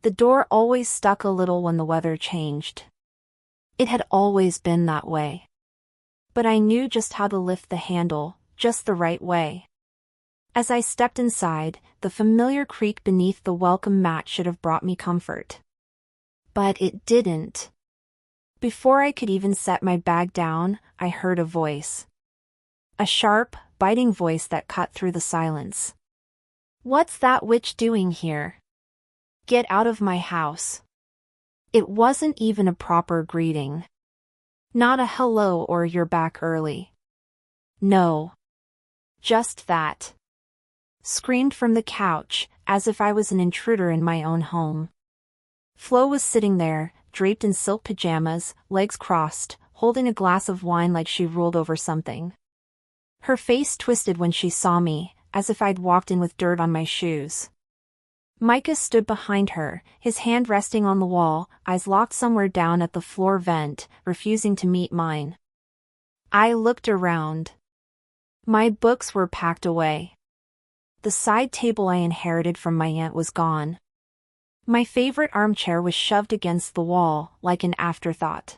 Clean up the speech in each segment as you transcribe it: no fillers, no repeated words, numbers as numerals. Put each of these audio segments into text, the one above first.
The door always stuck a little when the weather changed. It had always been that way. But I knew just how to lift the handle, just the right way. As I stepped inside, the familiar creak beneath the welcome mat should have brought me comfort. But it didn't. Before I could even set my bag down, I heard a voice. A sharp, biting voice that cut through the silence. "What's that witch doing here? Get out of my house." It wasn't even a proper greeting. Not a hello or "you're back early." No. Just that. Screamed from the couch, as if I was an intruder in my own home. Flo was sitting there, draped in silk pajamas, legs crossed, holding a glass of wine like she ruled over something. Her face twisted when she saw me, as if I'd walked in with dirt on my shoes. Micah stood behind her, his hand resting on the wall, eyes locked somewhere down at the floor vent, refusing to meet mine. I looked around. My books were packed away. The side table I inherited from my aunt was gone. My favorite armchair was shoved against the wall, like an afterthought.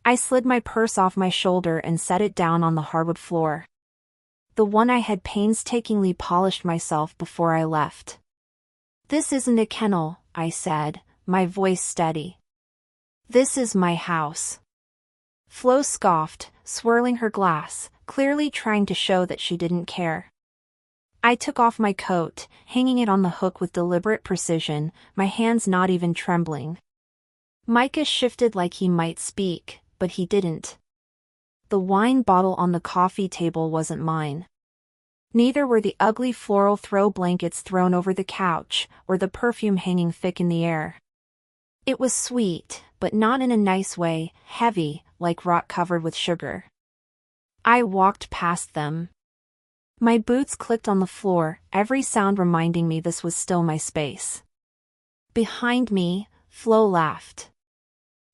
I slid my purse off my shoulder and set it down on the hardwood floor. The one I had painstakingly polished myself before I left. "This isn't a kennel," I said, my voice steady. "This is my house." Flo scoffed, swirling her glass, clearly trying to show that she didn't care. I took off my coat, hanging it on the hook with deliberate precision, my hands not even trembling. Micah shifted like he might speak, but he didn't. The wine bottle on the coffee table wasn't mine. Neither were the ugly floral throw blankets thrown over the couch, or the perfume hanging thick in the air. It was sweet, but not in a nice way, heavy, like rot covered with sugar. I walked past them. My boots clicked on the floor, every sound reminding me this was still my space. Behind me, Flo laughed.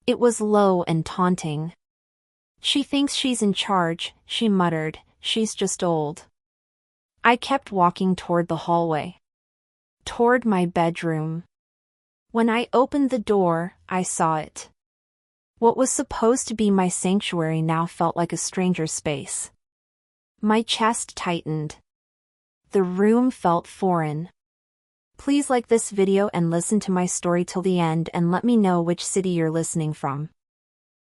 It was low and taunting. "She thinks she's in charge," she muttered, "she's just old." I kept walking toward the hallway. Toward my bedroom. When I opened the door, I saw it. What was supposed to be my sanctuary now felt like a stranger's space. My chest tightened. The room felt foreign. Please like this video and listen to my story till the end and let me know which city you're listening from.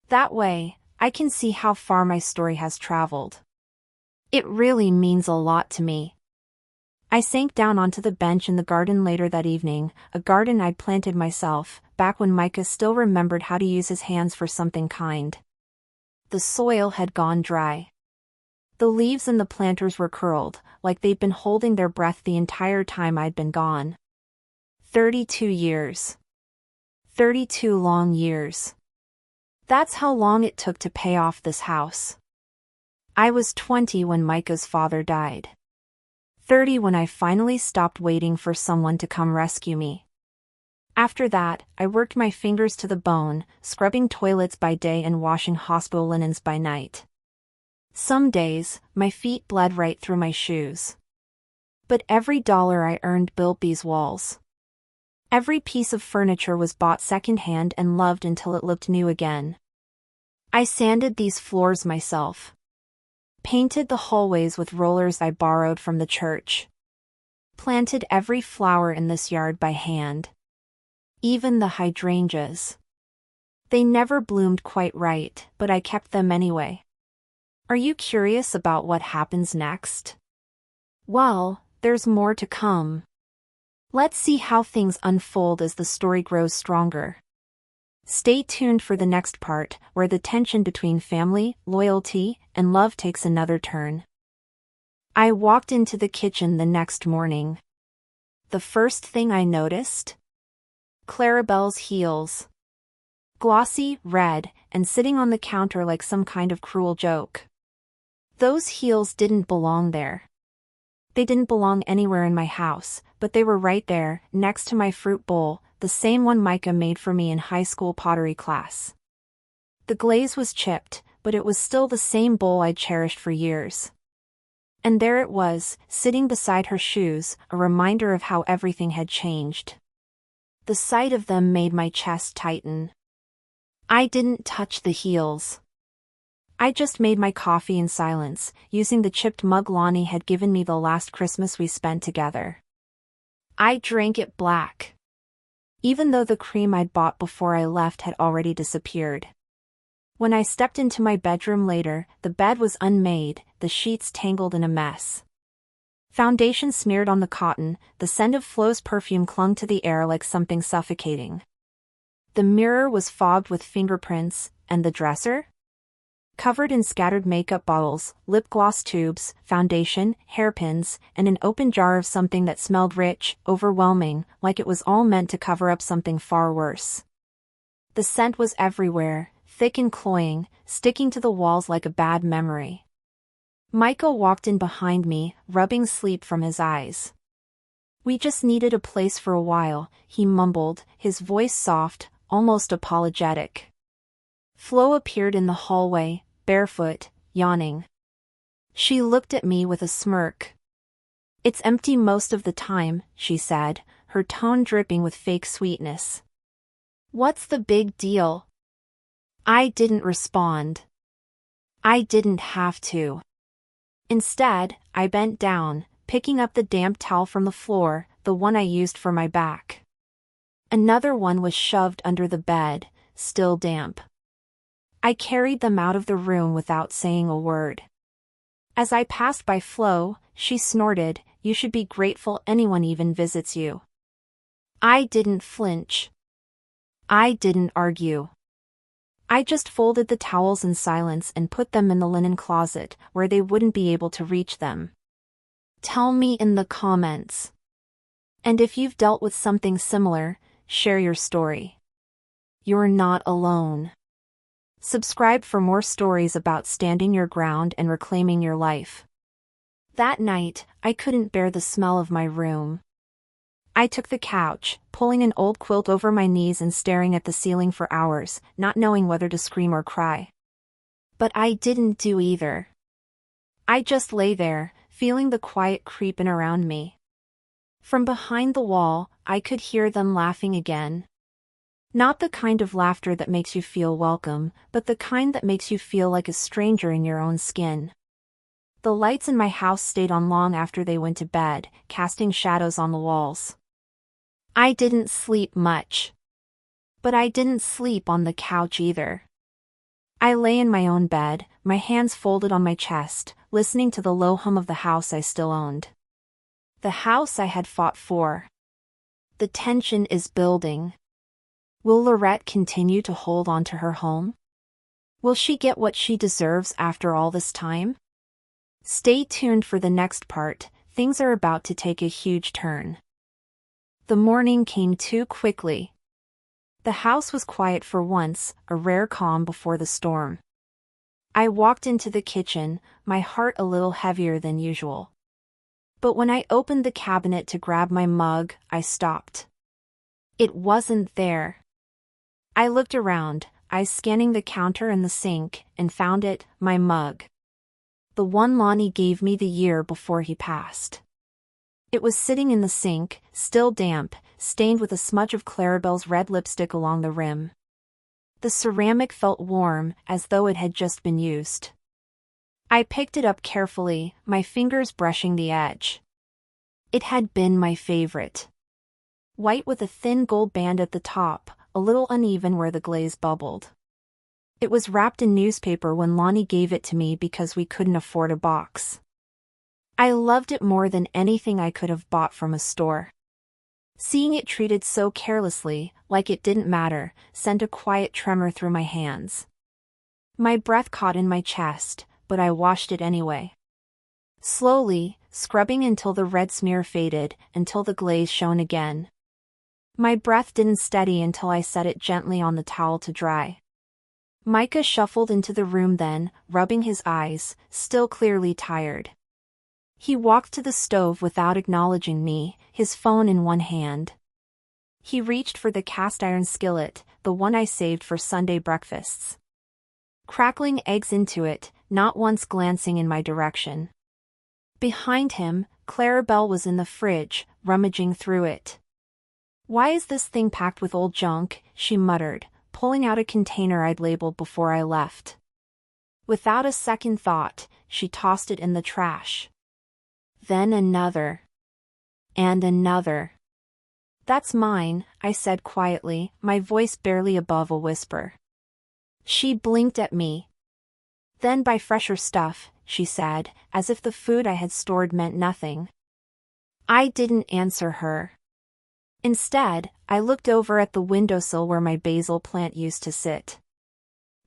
That way, I can see how far my story has traveled. It really means a lot to me. I sank down onto the bench in the garden later that evening, a garden I'd planted myself, back when Micah still remembered how to use his hands for something kind. The soil had gone dry. The leaves and the planters were curled, like they'd been holding their breath the entire time I'd been gone. 32 years. 32 long years. That's how long it took to pay off this house. I was 20 when Micah's father died. 30 when I finally stopped waiting for someone to come rescue me. After that, I worked my fingers to the bone, scrubbing toilets by day and washing hospital linens by night. Some days, my feet bled right through my shoes. But every dollar I earned built these walls. Every piece of furniture was bought secondhand and loved until it looked new again. I sanded these floors myself. Painted the hallways with rollers I borrowed from the church. Planted every flower in this yard by hand. Even the hydrangeas. They never bloomed quite right, but I kept them anyway. Are you curious about what happens next? Well, there's more to come. Let's see how things unfold as the story grows stronger. Stay tuned for the next part, where the tension between family, loyalty, and love takes another turn. I walked into the kitchen the next morning. The first thing I noticed? Clarabelle's heels. Glossy, red, and sitting on the counter like some kind of cruel joke. Those heels didn't belong there. They didn't belong anywhere in my house, but they were right there, next to my fruit bowl, the same one Micah made for me in high school pottery class. The glaze was chipped, but it was still the same bowl I'd cherished for years. And there it was, sitting beside her shoes, a reminder of how everything had changed. The sight of them made my chest tighten. I didn't touch the heels. I just made my coffee in silence, using the chipped mug Lonnie had given me the last Christmas we spent together. I drank it black, even though the cream I'd bought before I left had already disappeared. When I stepped into my bedroom later, the bed was unmade, the sheets tangled in a mess. Foundation smeared on the cotton, the scent of Flo's perfume clung to the air like something suffocating. The mirror was fogged with fingerprints, and the dresser? Covered in scattered makeup bottles, lip gloss tubes, foundation, hairpins, and an open jar of something that smelled rich, overwhelming, like it was all meant to cover up something far worse. The scent was everywhere, thick and cloying, sticking to the walls like a bad memory. Micah walked in behind me, rubbing sleep from his eyes. "We just needed a place for a while," he mumbled, his voice soft, almost apologetic. Flo appeared in the hallway, barefoot, yawning. She looked at me with a smirk. "It's empty most of the time," she said, her tone dripping with fake sweetness. "What's the big deal?" I didn't respond. I didn't have to. Instead, I bent down, picking up the damp towel from the floor, the one I used for my back. Another one was shoved under the bed, still damp. I carried them out of the room without saying a word. As I passed by Flo, she snorted, "You should be grateful anyone even visits you." I didn't flinch. I didn't argue. I just folded the towels in silence and put them in the linen closet, where they wouldn't be able to reach them. Tell me in the comments. And if you've dealt with something similar, share your story. You're not alone. Subscribe for more stories about standing your ground and reclaiming your life. That night, I couldn't bear the smell of my room. I took the couch, pulling an old quilt over my knees and staring at the ceiling for hours, not knowing whether to scream or cry. But I didn't do either. I just lay there, feeling the quiet creep in around me. From behind the wall, I could hear them laughing again. Not the kind of laughter that makes you feel welcome, but the kind that makes you feel like a stranger in your own skin. The lights in my house stayed on long after they went to bed, casting shadows on the walls. I didn't sleep much. But I didn't sleep on the couch either. I lay in my own bed, my hands folded on my chest, listening to the low hum of the house I still owned. The house I had fought for. The tension is building. Will Lorette continue to hold on to her home? Will she get what she deserves after all this time? Stay tuned for the next part. Things are about to take a huge turn. The morning came too quickly. The house was quiet for once, a rare calm before the storm. I walked into the kitchen, my heart a little heavier than usual. But when I opened the cabinet to grab my mug, I stopped. It wasn't there. I looked around, eyes scanning the counter and the sink, and found it, my mug. The one Lonnie gave me the year before he passed. It was sitting in the sink, still damp, stained with a smudge of Clarabelle's red lipstick along the rim. The ceramic felt warm, as though it had just been used. I picked it up carefully, my fingers brushing the edge. It had been my favorite. White with a thin gold band at the top, a little uneven where the glaze bubbled. It was wrapped in newspaper when Lonnie gave it to me because we couldn't afford a box. I loved it more than anything I could have bought from a store. Seeing it treated so carelessly, like it didn't matter, sent a quiet tremor through my hands. My breath caught in my chest, but I washed it anyway. Slowly, scrubbing until the red smear faded, until the glaze shone again. My breath didn't steady until I set it gently on the towel to dry. Micah shuffled into the room then, rubbing his eyes, still clearly tired. He walked to the stove without acknowledging me, his phone in one hand. He reached for the cast-iron skillet, the one I saved for Sunday breakfasts. Crackling eggs into it, not once glancing in my direction. Behind him, Clarabelle was in the fridge, rummaging through it. "Why is this thing packed with old junk?" she muttered, pulling out a container I'd labeled before I left. Without a second thought, she tossed it in the trash. Then another. And another. "That's mine," I said quietly, my voice barely above a whisper. She blinked at me. "Then buy fresher stuff," she said, as if the food I had stored meant nothing. I didn't answer her. Instead, I looked over at the windowsill where my basil plant used to sit.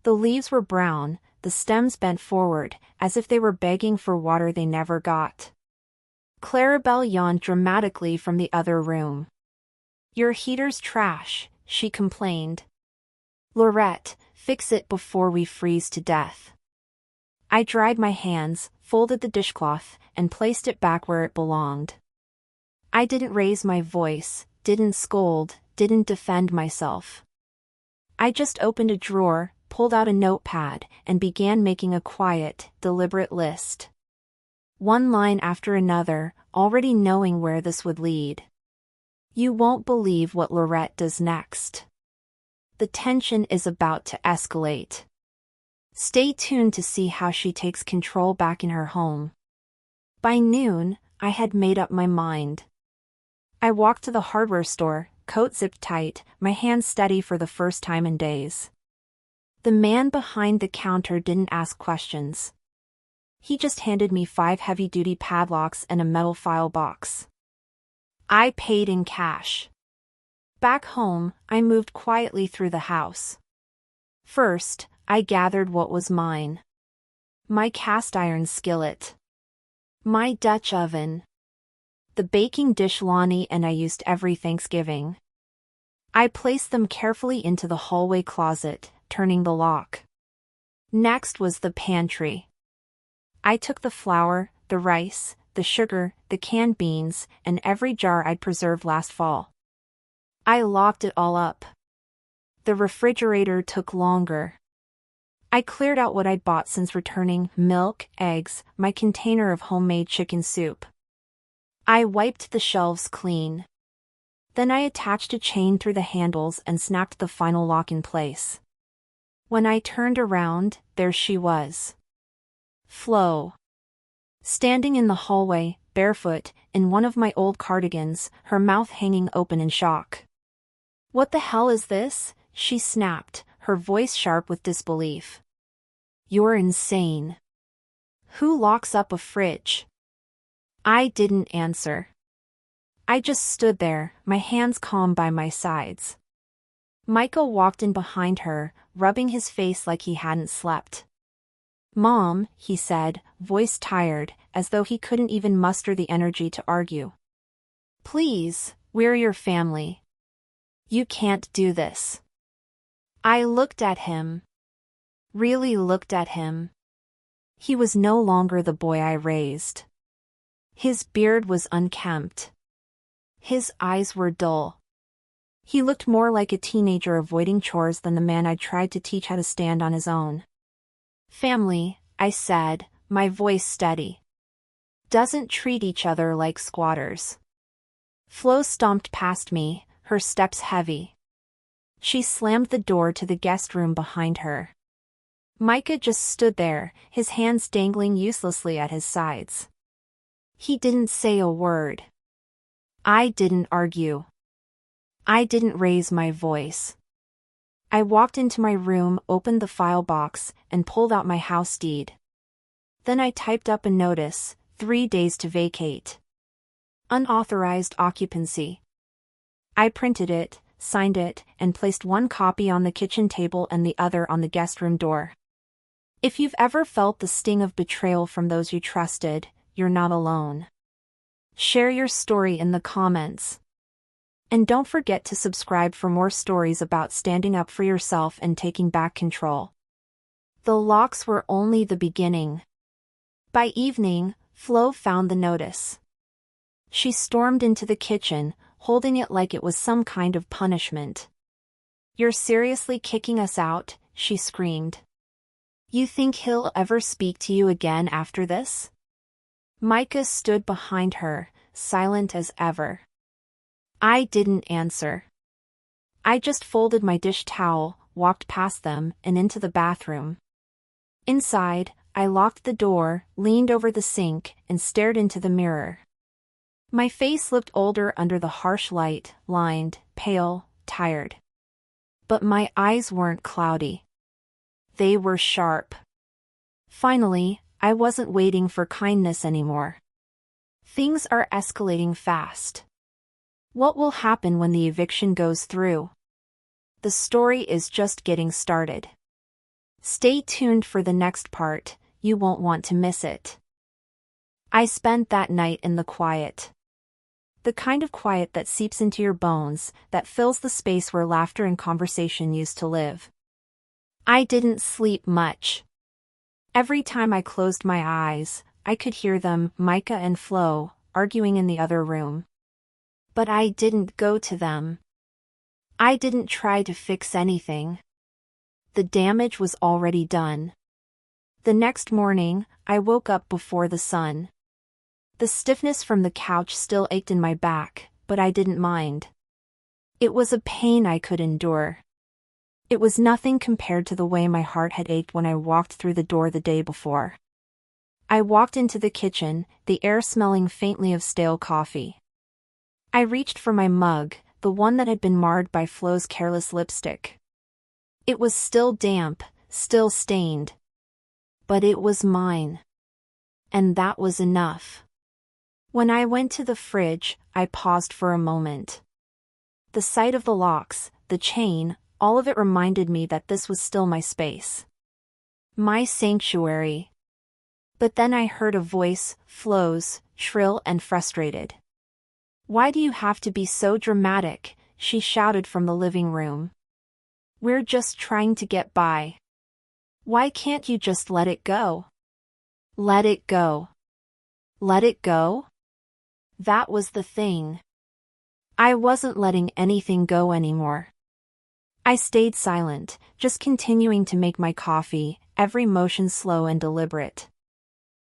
The leaves were brown, the stems bent forward, as if they were begging for water they never got. Clarabelle yawned dramatically from the other room. "Your heater's trash," she complained. "Laurette, fix it before we freeze to death." I dried my hands, folded the dishcloth, and placed it back where it belonged. I didn't raise my voice, didn't scold, didn't defend myself. I just opened a drawer, pulled out a notepad, and began making a quiet, deliberate list. One line after another, already knowing where this would lead. You won't believe what Laurette does next. The tension is about to escalate. Stay tuned to see how she takes control back in her home. By noon, I had made up my mind. I walked to the hardware store, coat zipped tight, my hands steady for the first time in days. The man behind the counter didn't ask questions. He just handed me 5 heavy-duty padlocks and a metal file box. I paid in cash. Back home, I moved quietly through the house. First, I gathered what was mine. My cast iron skillet. My Dutch oven. The baking dish Lonnie and I used every Thanksgiving. I placed them carefully into the hallway closet, turning the lock. Next was the pantry. I took the flour, the rice, the sugar, the canned beans, and every jar I'd preserved last fall. I locked it all up. The refrigerator took longer. I cleared out what I'd bought since returning: milk, eggs, my container of homemade chicken soup. I wiped the shelves clean. Then I attached a chain through the handles and snapped the final lock in place. When I turned around, there she was. Flo. Standing in the hallway, barefoot, in one of my old cardigans, her mouth hanging open in shock. "What the hell is this?" she snapped, her voice sharp with disbelief. "You're insane. Who locks up a fridge?" I didn't answer. I just stood there, my hands calm by my sides. Michael walked in behind her, rubbing his face like he hadn't slept. "Mom," he said, voice tired, as though he couldn't even muster the energy to argue. "Please, we're your family. You can't do this." I looked at him. Really looked at him. He was no longer the boy I raised. His beard was unkempt. His eyes were dull. He looked more like a teenager avoiding chores than the man I'd tried to teach how to stand on his own. "Family," I said, my voice steady, "doesn't treat each other like squatters." Flo stomped past me, her steps heavy. She slammed the door to the guest room behind her. Micah just stood there, his hands dangling uselessly at his sides. He didn't say a word. I didn't argue. I didn't raise my voice. I walked into my room, opened the file box, and pulled out my house deed. Then I typed up a notice: 3 days to vacate. Unauthorized occupancy. I printed it, signed it, and placed one copy on the kitchen table and the other on the guest room door. If you've ever felt the sting of betrayal from those you trusted, you're not alone. Share your story in the comments. And don't forget to subscribe for more stories about standing up for yourself and taking back control. The locks were only the beginning. By evening, Flo found the notice. She stormed into the kitchen, holding it like it was some kind of punishment. "You're seriously kicking us out?" she screamed. "You think he'll ever speak to you again after this?" Micah stood behind her, silent as ever. I didn't answer. I just folded my dish towel, walked past them, and into the bathroom. Inside, I locked the door, leaned over the sink, and stared into the mirror. My face looked older under the harsh light, lined, pale, tired. But my eyes weren't cloudy. They were sharp. Finally, I wasn't waiting for kindness anymore. Things are escalating fast. What will happen when the eviction goes through? The story is just getting started. Stay tuned for the next part, you won't want to miss it. I spent that night in the quiet. The kind of quiet that seeps into your bones, that fills the space where laughter and conversation used to live. I didn't sleep much. Every time I closed my eyes, I could hear them, Micah and Flo, arguing in the other room. But I didn't go to them. I didn't try to fix anything. The damage was already done. The next morning, I woke up before the sun. The stiffness from the couch still ached in my back, but I didn't mind. It was a pain I could endure. It was nothing compared to the way my heart had ached when I walked through the door the day before. I walked into the kitchen, the air smelling faintly of stale coffee. I reached for my mug, the one that had been marred by Flo's careless lipstick. It was still damp, still stained. But it was mine. And that was enough. When I went to the fridge, I paused for a moment. The sight of the locks, the chain, all of it reminded me that this was still my space. My sanctuary. But then I heard a voice, Flo's, shrill and frustrated. "Why do you have to be so dramatic?" she shouted from the living room. "We're just trying to get by. Why can't you just let it go?" Let it go. Let it go? That was the thing. I wasn't letting anything go anymore. I stayed silent, just continuing to make my coffee, every motion slow and deliberate.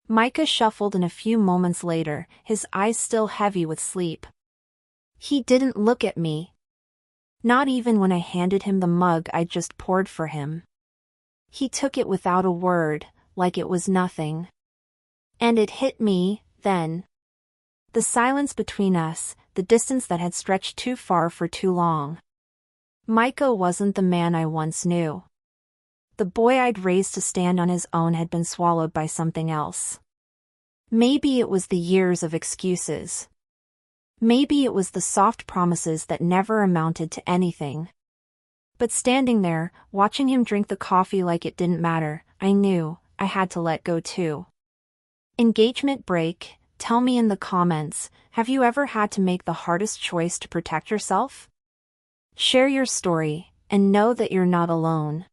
Micah shuffled in a few moments later, his eyes still heavy with sleep. He didn't look at me. Not even when I handed him the mug I'd just poured for him. He took it without a word, like it was nothing. And it hit me, then. The silence between us, the distance that had stretched too far for too long. Micah wasn't the man I once knew. The boy I'd raised to stand on his own had been swallowed by something else. Maybe it was the years of excuses. Maybe it was the soft promises that never amounted to anything. But standing there, watching him drink the coffee like it didn't matter, I knew I had to let go too. Engagement break. Tell me in the comments, have you ever had to make the hardest choice to protect yourself? Share your story, and know that you're not alone.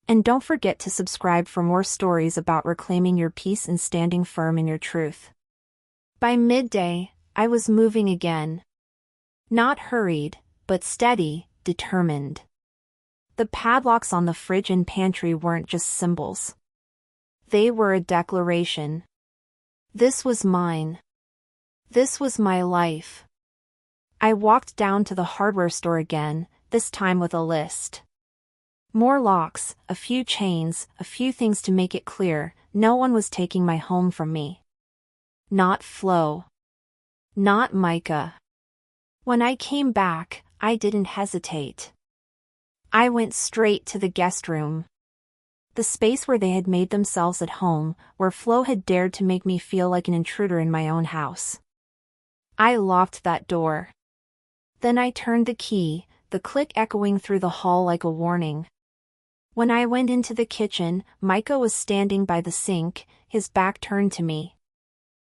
And don't forget to subscribe for more stories about reclaiming your peace and standing firm in your truth. By midday, I was moving again. Not hurried, but steady, determined. The padlocks on the fridge and pantry weren't just symbols. They were a declaration. This was mine. This was my life. I walked down to the hardware store again, this time with a list. More locks, a few chains, a few things to make it clear, no one was taking my home from me. Not Flo. Not Micah. When I came back, I didn't hesitate. I went straight to the guest room. The space where they had made themselves at home, where Flo had dared to make me feel like an intruder in my own house. I locked that door. Then I turned the key, the click echoing through the hall like a warning. When I went into the kitchen, Micah was standing by the sink, his back turned to me.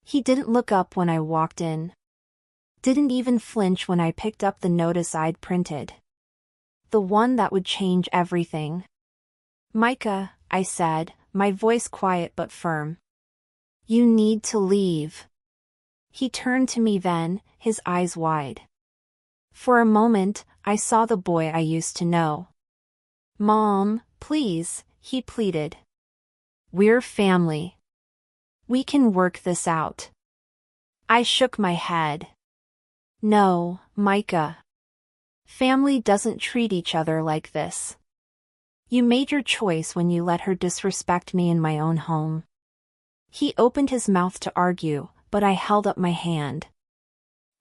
He didn't look up when I walked in. Didn't even flinch when I picked up the notice I'd printed. The one that would change everything. "Micah," I said, my voice quiet but firm. "You need to leave." He turned to me then, his eyes wide. For a moment, I saw the boy I used to know. "Mom, please," he pleaded. "We're family. We can work this out." I shook my head. No, Micah. Family doesn't treat each other like this. You made your choice when you let her disrespect me in my own home. He opened his mouth to argue, but I held up my hand.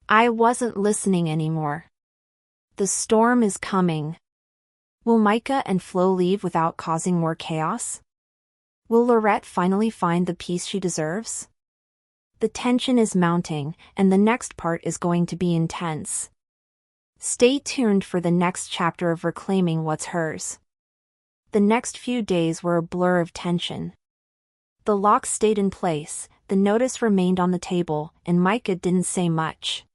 I wasn't listening anymore. The storm is coming. Will Micah and Flo leave without causing more chaos? Will Lorette finally find the peace she deserves? The tension is mounting, and the next part is going to be intense. Stay tuned for the next chapter of reclaiming what's hers. The next few days were a blur of tension. The lock stayed in place, the notice remained on the table, and Micah didn't say much.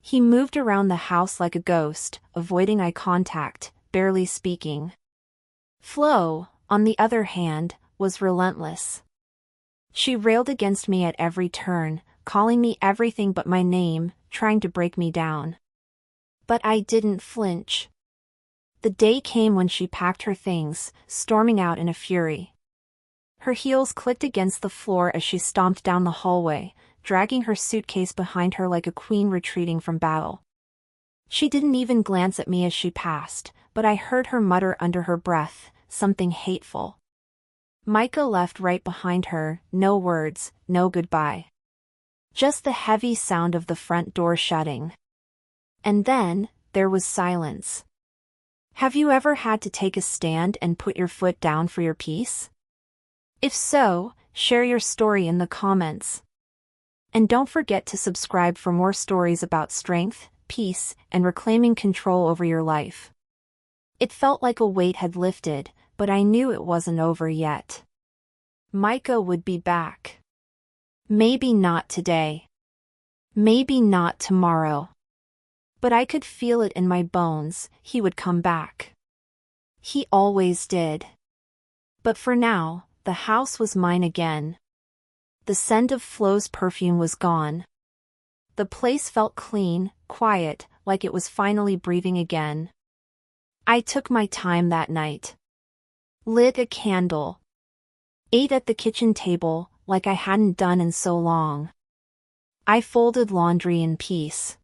He moved around the house like a ghost, avoiding eye contact, barely speaking. Flo, on the other hand, was relentless. She railed against me at every turn, calling me everything but my name, trying to break me down. But I didn't flinch. The day came when she packed her things, storming out in a fury. Her heels clicked against the floor as she stomped down the hallway, dragging her suitcase behind her like a queen retreating from battle. She didn't even glance at me as she passed, but I heard her mutter under her breath, something hateful. Micah left right behind her, no words, no goodbye. Just the heavy sound of the front door shutting. And then, there was silence. Have you ever had to take a stand and put your foot down for your peace? If so, share your story in the comments. And don't forget to subscribe for more stories about strength, peace, and reclaiming control over your life. It felt like a weight had lifted, but I knew it wasn't over yet. Micah would be back. Maybe not today. Maybe not tomorrow. But I could feel it in my bones, he would come back. He always did. But for now, the house was mine again. The scent of Flo's perfume was gone. The place felt clean, quiet, like it was finally breathing again. I took my time that night. Lit a candle. Ate at the kitchen table, like I hadn't done in so long. I folded laundry in peace.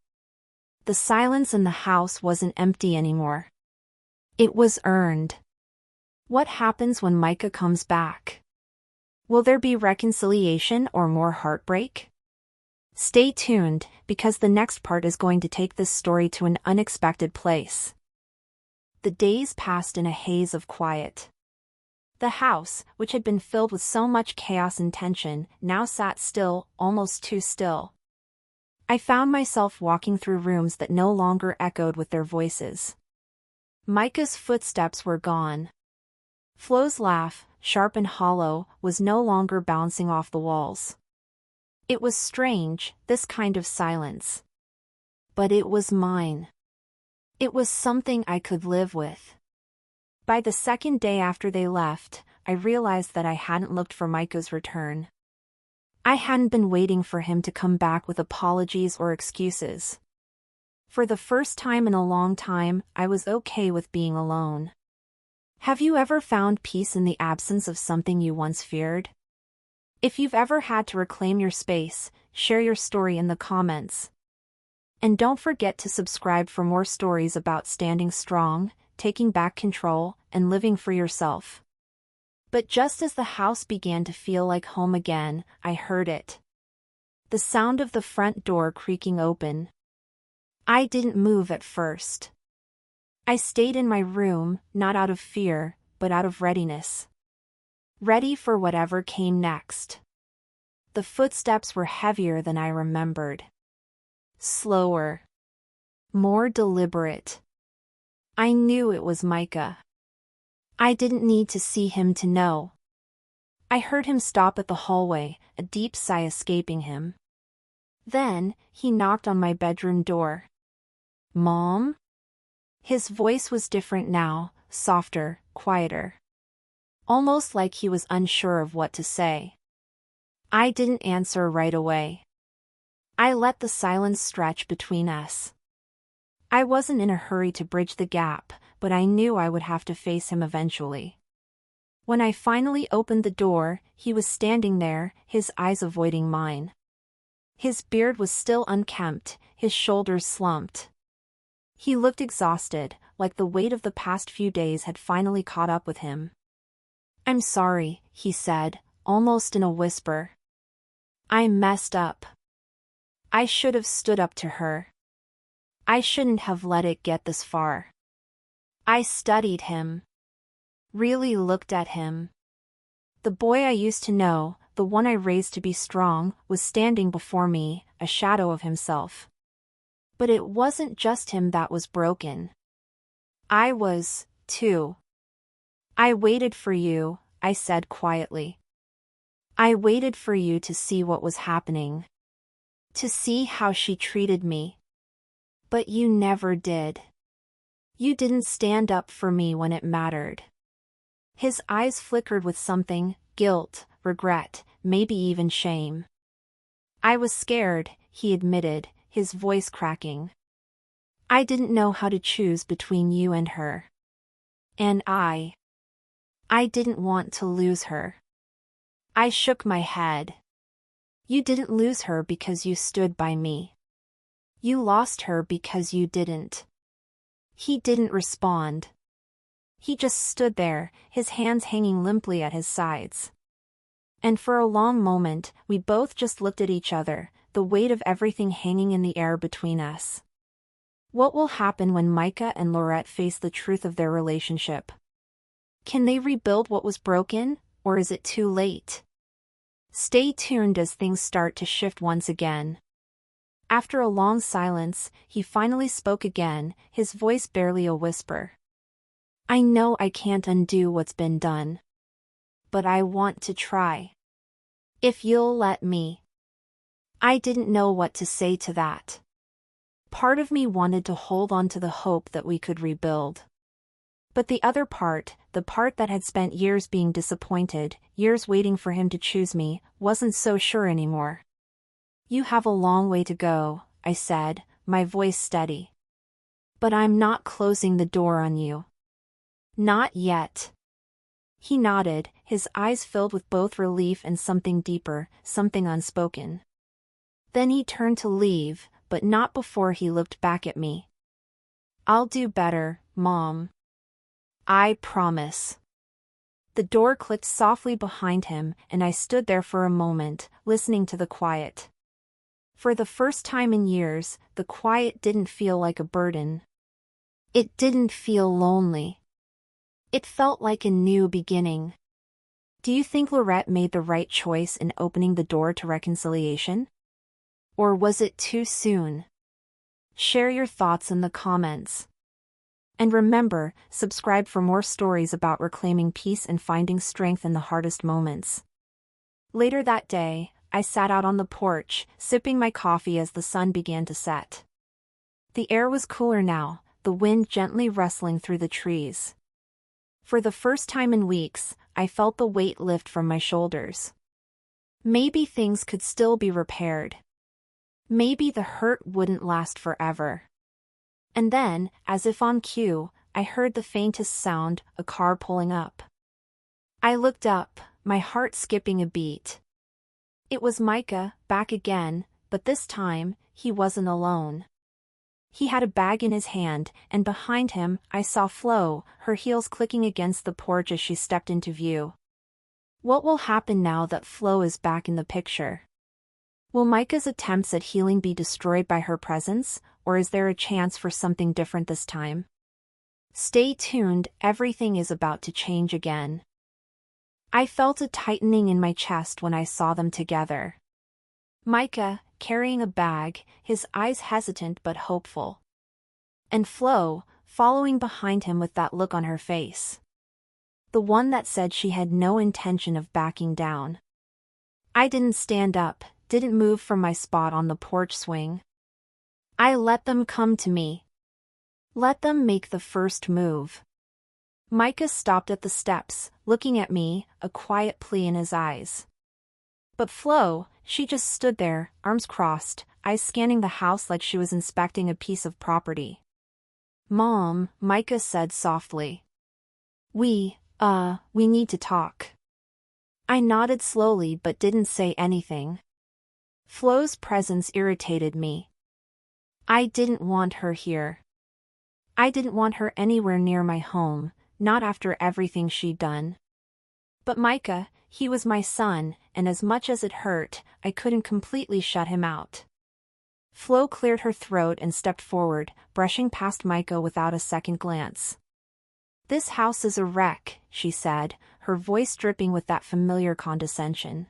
The silence in the house wasn't empty anymore. It was earned. What happens when Micah comes back? Will there be reconciliation or more heartbreak? Stay tuned, because the next part is going to take this story to an unexpected place. The days passed in a haze of quiet. The house, which had been filled with so much chaos and tension, now sat still, almost too still. I found myself walking through rooms that no longer echoed with their voices. Micah's footsteps were gone. Flo's laugh, sharp and hollow, was no longer bouncing off the walls. It was strange, this kind of silence. But it was mine. It was something I could live with. By the second day after they left, I realized that I hadn't looked for Micah's return. I hadn't been waiting for him to come back with apologies or excuses. For the first time in a long time, I was okay with being alone. Have you ever found peace in the absence of something you once feared? If you've ever had to reclaim your space, share your story in the comments. And don't forget to subscribe for more stories about standing strong, taking back control, and living for yourself. But just as the house began to feel like home again, I heard it. The sound of the front door creaking open. I didn't move at first. I stayed in my room, not out of fear, but out of readiness. Ready for whatever came next. The footsteps were heavier than I remembered. Slower. More deliberate. I knew it was Micah. I didn't need to see him to know. I heard him stop at the hallway, a deep sigh escaping him. Then, he knocked on my bedroom door. Mom? His voice was different now, softer, quieter. Almost like he was unsure of what to say. I didn't answer right away. I let the silence stretch between us. I wasn't in a hurry to bridge the gap, but I knew I would have to face him eventually. When I finally opened the door, he was standing there, his eyes avoiding mine. His beard was still unkempt, his shoulders slumped. He looked exhausted, like the weight of the past few days had finally caught up with him. "I'm sorry," he said, almost in a whisper. "I messed up. I should have stood up to her. I shouldn't have let it get this far. I studied him. Really looked at him. The boy I used to know, the one I raised to be strong, was standing before me, a shadow of himself. But it wasn't just him that was broken. I was, too. I waited for you," I said quietly. "I waited for you to see what was happening. To see how she treated me. But you never did. You didn't stand up for me when it mattered." His eyes flickered with something, guilt, regret, maybe even shame. "I was scared," he admitted, his voice cracking. "I didn't know how to choose between you and her. And I didn't want to lose her." I shook my head. "You didn't lose her because you stood by me. You lost her because you didn't." He didn't respond. He just stood there, his hands hanging limply at his sides. And for a long moment, we both just looked at each other, the weight of everything hanging in the air between us. What will happen when Micah and Laurette face the truth of their relationship? Can they rebuild what was broken, or is it too late? Stay tuned as things start to shift once again. After a long silence, he finally spoke again, his voice barely a whisper. "I know I can't undo what's been done. But I want to try. If you'll let me." I didn't know what to say to that. Part of me wanted to hold on to the hope that we could rebuild. But the other part, the part that had spent years being disappointed, years waiting for him to choose me, wasn't so sure anymore. "You have a long way to go," I said, my voice steady. "But I'm not closing the door on you. Not yet." He nodded, his eyes filled with both relief and something deeper, something unspoken. Then he turned to leave, but not before he looked back at me. "I'll do better, Mom. I promise." The door clicked softly behind him, and I stood there for a moment, listening to the quiet. For the first time in years, the quiet didn't feel like a burden. It didn't feel lonely. It felt like a new beginning. Do you think Laurette made the right choice in opening the door to reconciliation? Or was it too soon? Share your thoughts in the comments. And remember, subscribe for more stories about reclaiming peace and finding strength in the hardest moments. Later that day, I sat out on the porch, sipping my coffee as the sun began to set. The air was cooler now, the wind gently rustling through the trees. For the first time in weeks, I felt the weight lift from my shoulders. Maybe things could still be repaired. Maybe the hurt wouldn't last forever. And then, as if on cue, I heard the faintest sound, a car pulling up. I looked up, my heart skipping a beat. It was Micah, back again, but this time, he wasn't alone. He had a bag in his hand, and behind him, I saw Flo, her heels clicking against the porch as she stepped into view. What will happen now that Flo is back in the picture? Will Micah's attempts at healing be destroyed by her presence, or is there a chance for something different this time? Stay tuned, everything is about to change again. I felt a tightening in my chest when I saw them together. Micah, carrying a bag, his eyes hesitant but hopeful. And Flo, following behind him with that look on her face. The one that said she had no intention of backing down. I didn't stand up, didn't move from my spot on the porch swing. I let them come to me. Let them make the first move. Micah stopped at the steps, looking at me, a quiet plea in his eyes. But Flo, she just stood there, arms crossed, eyes scanning the house like she was inspecting a piece of property. "Mom," Micah said softly. We need to talk." I nodded slowly but didn't say anything. Flo's presence irritated me. I didn't want her here. I didn't want her anywhere near my home, not after everything she'd done. But Micah, he was my son, and as much as it hurt, I couldn't completely shut him out. Flo cleared her throat and stepped forward, brushing past Micah without a second glance. "This house is a wreck," she said, her voice dripping with that familiar condescension.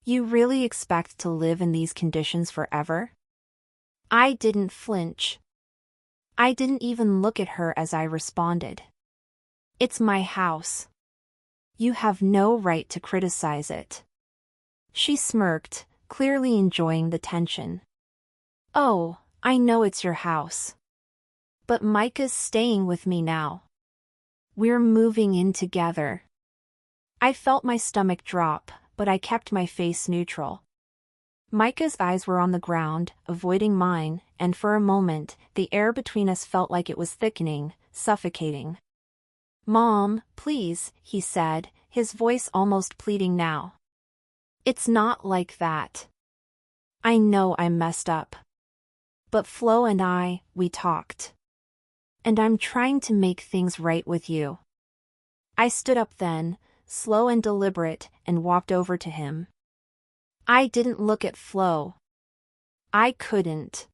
"You really expect to live in these conditions forever?" I didn't flinch. I didn't even look at her as I responded. "It's my house. You have no right to criticize it." She smirked, clearly enjoying the tension. "Oh, I know it's your house. But Micah's staying with me now. We're moving in together." I felt my stomach drop, but I kept my face neutral. Micah's eyes were on the ground, avoiding mine, and for a moment, the air between us felt like it was thickening, suffocating. "Mom, please," he said, his voice almost pleading now. "It's not like that. I know I messed up. But Flo and we talked. And I'm trying to make things right with you." I stood up then, slow and deliberate, and walked over to him. I didn't look at Flo. I couldn't.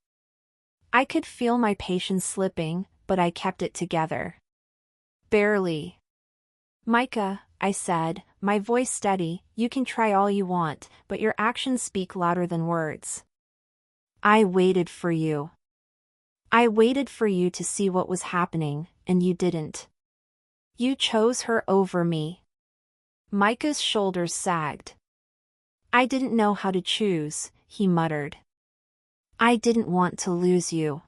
I could feel my patience slipping, but I kept it together. "Barely. Micah," I said, my voice steady, "you can try all you want, but your actions speak louder than words. I waited for you. I waited for you to see what was happening, and you didn't. You chose her over me." Micah's shoulders sagged. "I didn't know how to choose," he muttered. "I didn't want to lose you.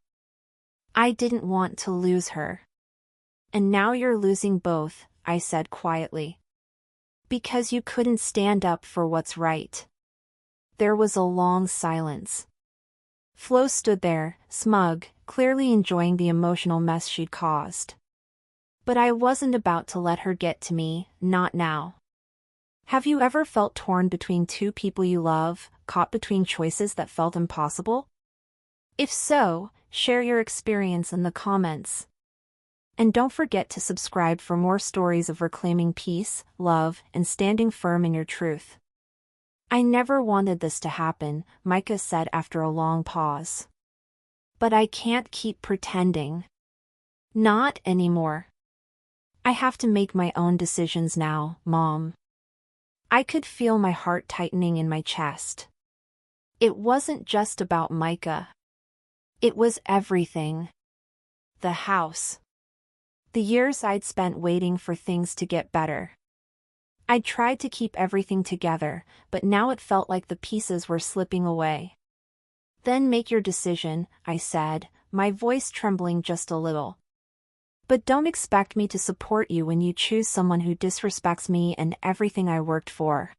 I didn't want to lose her. And now you're losing both," I said quietly. "Because you couldn't stand up for what's right." There was a long silence. Flo stood there, smug, clearly enjoying the emotional mess she'd caused. But I wasn't about to let her get to me, not now. Have you ever felt torn between two people you love, caught between choices that felt impossible? If so, share your experience in the comments. And don't forget to subscribe for more stories of reclaiming peace, love, and standing firm in your truth. "I never wanted this to happen," Micah said after a long pause. "But I can't keep pretending. Not anymore. I have to make my own decisions now, Mom." I could feel my heart tightening in my chest. It wasn't just about Micah. It was everything. The house. The years I'd spent waiting for things to get better. I'd tried to keep everything together, but now it felt like the pieces were slipping away. "Then make your decision," I said, my voice trembling just a little. "But don't expect me to support you when you choose someone who disrespects me and everything I worked for."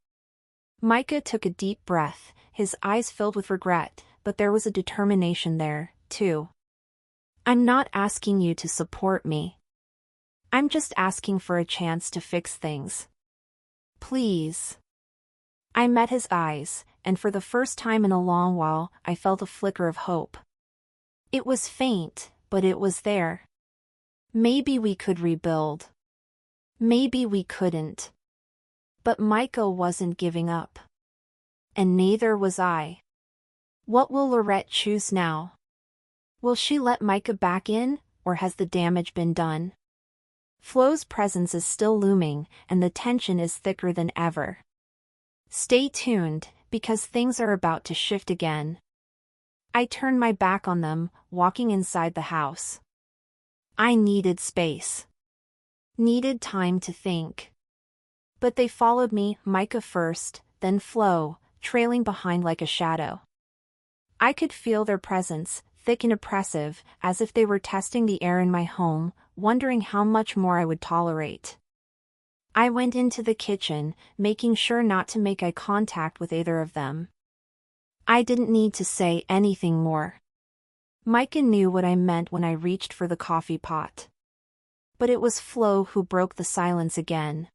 Micah took a deep breath, his eyes filled with regret, but there was a determination there, too. "I'm not asking you to support me. I'm just asking for a chance to fix things. Please." I met his eyes, and for the first time in a long while, I felt a flicker of hope. It was faint, but it was there. Maybe we could rebuild. Maybe we couldn't. But Micah wasn't giving up. And neither was I. What will Lorette choose now? Will she let Micah back in, or has the damage been done? Flo's presence is still looming, and the tension is thicker than ever. Stay tuned, because things are about to shift again. I turned my back on them, walking inside the house. I needed space. Needed time to think. But they followed me, Micah first, then Flo, trailing behind like a shadow. I could feel their presence, thick and oppressive, as if they were testing the air in my home, wondering how much more I would tolerate. I went into the kitchen, making sure not to make eye contact with either of them. I didn't need to say anything more. Micah knew what I meant when I reached for the coffee pot. But it was Flo who broke the silence again.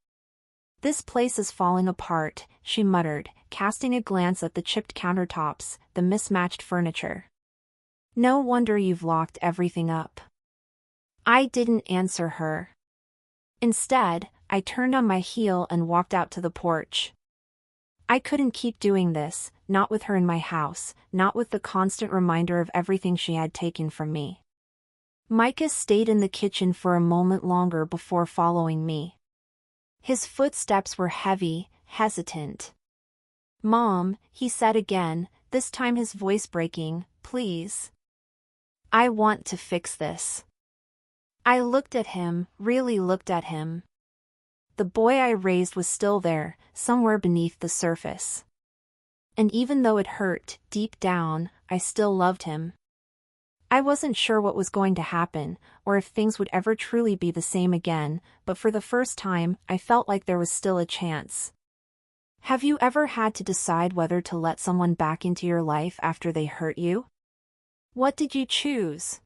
"This place is falling apart," she muttered, casting a glance at the chipped countertops, the mismatched furniture. No wonder you've locked everything up. I didn't answer her. Instead, I turned on my heel and walked out to the porch. I couldn't keep doing this, not with her in my house, not with the constant reminder of everything she had taken from me. Micah stayed in the kitchen for a moment longer before following me. His footsteps were heavy, hesitant. "Mom," he said again, this time his voice breaking, "please. I want to fix this." I looked at him, really looked at him. The boy I raised was still there, somewhere beneath the surface. And even though it hurt, deep down, I still loved him. I wasn't sure what was going to happen, or if things would ever truly be the same again, but for the first time, I felt like there was still a chance. Have you ever had to decide whether to let someone back into your life after they hurt you? What did you choose?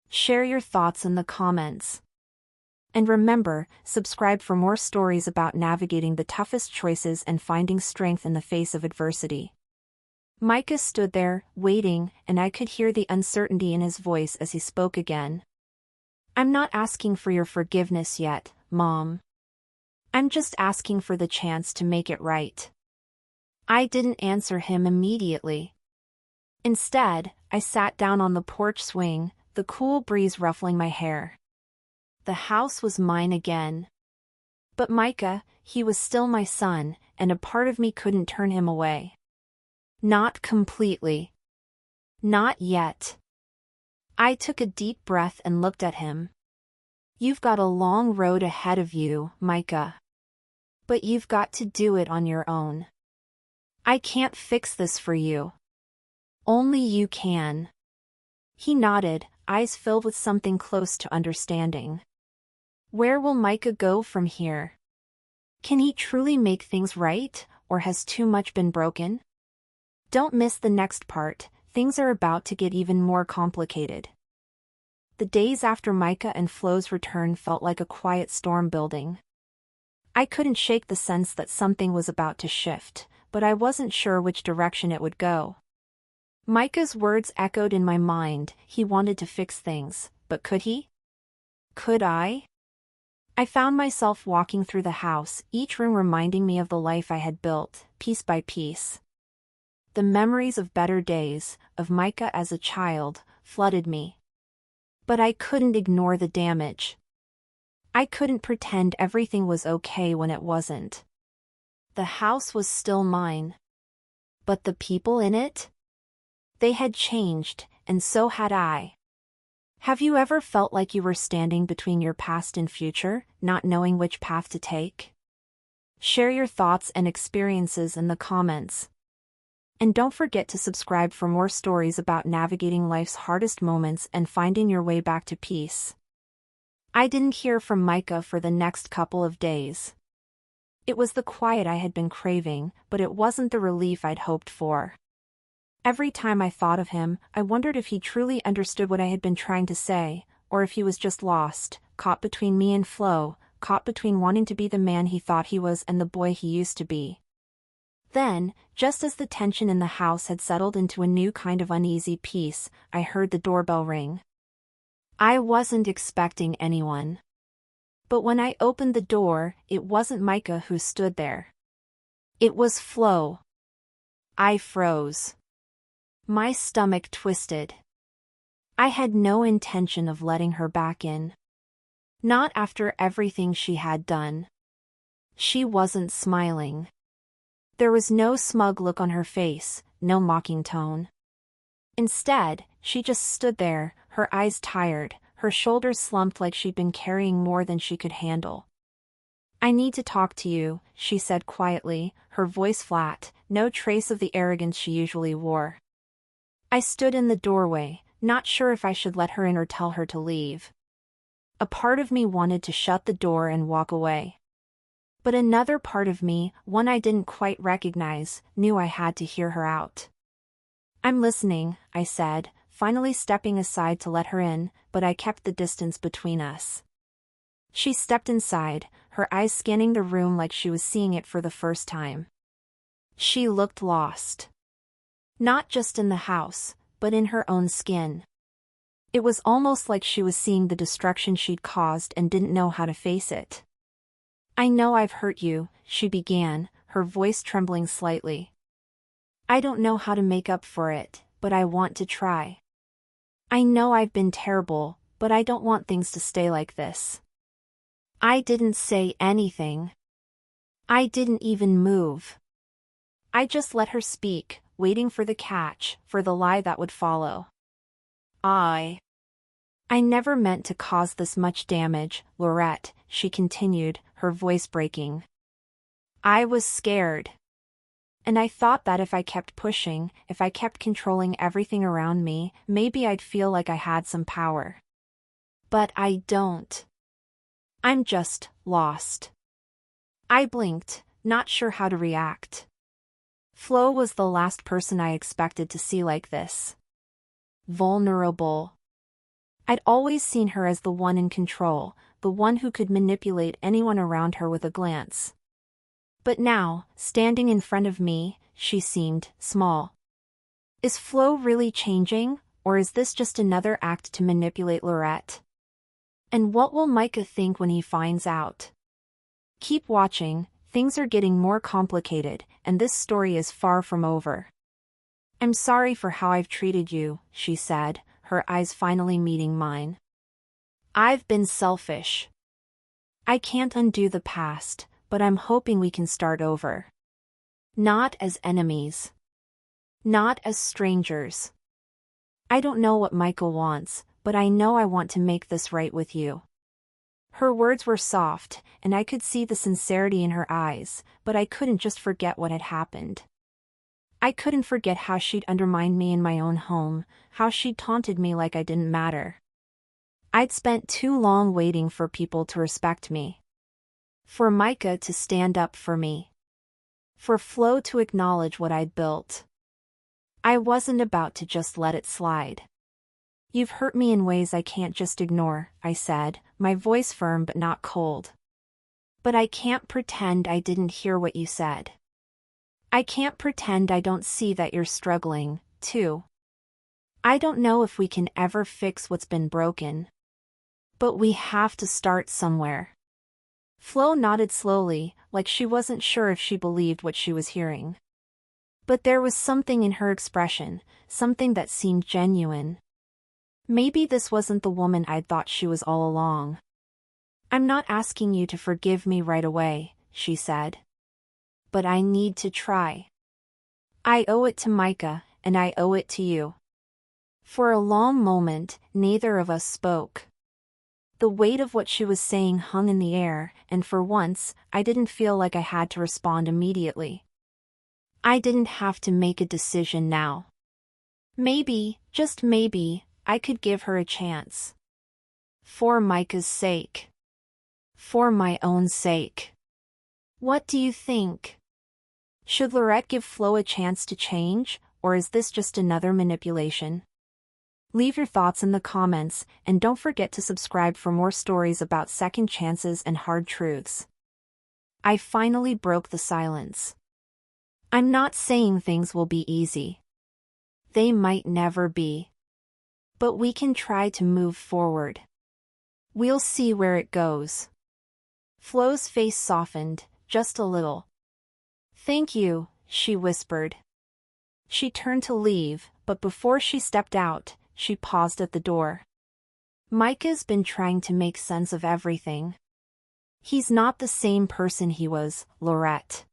Share your thoughts in the comments. And remember, subscribe for more stories about navigating the toughest choices and finding strength in the face of adversity. Micah stood there, waiting, and I could hear the uncertainty in his voice as he spoke again. "I'm not asking for your forgiveness yet, Mom. I'm just asking for the chance to make it right." I didn't answer him immediately. Instead, I sat down on the porch swing, the cool breeze ruffling my hair. The house was mine again. But Micah, he was still my son, and a part of me couldn't turn him away. Not completely. Not yet. I took a deep breath and looked at him. "You've got a long road ahead of you, Micah. But you've got to do it on your own. I can't fix this for you. Only you can." He nodded, eyes filled with something close to understanding. Where will Micah go from here? Can he truly make things right, or has too much been broken? Don't miss the next part, things are about to get even more complicated. The days after Micah and Flo's return felt like a quiet storm building. I couldn't shake the sense that something was about to shift, but I wasn't sure which direction it would go. Micah's words echoed in my mind, he wanted to fix things, but could he? Could I? I found myself walking through the house, each room reminding me of the life I had built, piece by piece. The memories of better days, of Micah as a child, flooded me. But I couldn't ignore the damage. I couldn't pretend everything was okay when it wasn't. The house was still mine. But the people in it? They had changed, and so had I. Have you ever felt like you were standing between your past and future, not knowing which path to take? Share your thoughts and experiences in the comments. And don't forget to subscribe for more stories about navigating life's hardest moments and finding your way back to peace. I didn't hear from Micah for the next couple of days. It was the quiet I had been craving, but it wasn't the relief I'd hoped for. Every time I thought of him, I wondered if he truly understood what I had been trying to say, or if he was just lost, caught between me and Flo, caught between wanting to be the man he thought he was and the boy he used to be. Then, just as the tension in the house had settled into a new kind of uneasy peace, I heard the doorbell ring. I wasn't expecting anyone. But when I opened the door, it wasn't Micah who stood there. It was Flo. I froze. My stomach twisted. I had no intention of letting her back in. Not after everything she had done. She wasn't smiling. There was no smug look on her face, no mocking tone. Instead, she just stood there, her eyes tired, her shoulders slumped like she'd been carrying more than she could handle. "I need to talk to you," she said quietly, her voice flat, no trace of the arrogance she usually wore. I stood in the doorway, not sure if I should let her in or tell her to leave. A part of me wanted to shut the door and walk away. But another part of me, one I didn't quite recognize, knew I had to hear her out. "I'm listening," I said, finally stepping aside to let her in, but I kept the distance between us. She stepped inside, her eyes scanning the room like she was seeing it for the first time. She looked lost. Not just in the house, but in her own skin. It was almost like she was seeing the destruction she'd caused and didn't know how to face it. "I know I've hurt you," she began, her voice trembling slightly. "I don't know how to make up for it, but I want to try. I know I've been terrible, but I don't want things to stay like this." I didn't say anything. I didn't even move. I just let her speak, waiting for the catch, for the lie that would follow. I never meant to cause this much damage, Laurette, she continued, her voice breaking. I was scared. And I thought that if I kept pushing, if I kept controlling everything around me, maybe I'd feel like I had some power. But I don't. I'm just lost. I blinked, not sure how to react. Flo was the last person I expected to see like this. Vulnerable. I'd always seen her as the one in control, the one who could manipulate anyone around her with a glance. But now, standing in front of me, she seemed small. Is Flo really changing, or is this just another act to manipulate Laurette? And what will Micah think when he finds out? Keep watching, things are getting more complicated, and this story is far from over. I'm sorry for how I've treated you, she said, her eyes finally meeting mine. I've been selfish. I can't undo the past, but I'm hoping we can start over. Not as enemies. Not as strangers. I don't know what Michael wants, but I know I want to make this right with you. Her words were soft, and I could see the sincerity in her eyes, but I couldn't just forget what had happened. I couldn't forget how she'd undermined me in my own home, how she'd taunted me like I didn't matter. I'd spent too long waiting for people to respect me. For Micah to stand up for me. For Flo to acknowledge what I'd built. I wasn't about to just let it slide. You've hurt me in ways I can't just ignore, I said, my voice firm but not cold. But I can't pretend I didn't hear what you said. I can't pretend I don't see that you're struggling, too. I don't know if we can ever fix what's been broken. But we have to start somewhere. Flo nodded slowly, like she wasn't sure if she believed what she was hearing. But there was something in her expression, something that seemed genuine. Maybe this wasn't the woman I'd thought she was all along. I'm not asking you to forgive me right away, she said. But I need to try. I owe it to Micah, and I owe it to you. For a long moment, neither of us spoke. The weight of what she was saying hung in the air, and for once, I didn't feel like I had to respond immediately. I didn't have to make a decision now. Maybe, just maybe, I could give her a chance. For Micah's sake. For my own sake. What do you think? Should Laurette give Flo a chance to change, or is this just another manipulation? Leave your thoughts in the comments, and don't forget to subscribe for more stories about second chances and hard truths. I finally broke the silence. I'm not saying things will be easy. They might never be. But we can try to move forward. We'll see where it goes. Flo's face softened, just a little. Thank you, she whispered. She turned to leave, but before she stepped out, she paused at the door. Micah's been trying to make sense of everything. He's not the same person he was, Laurette.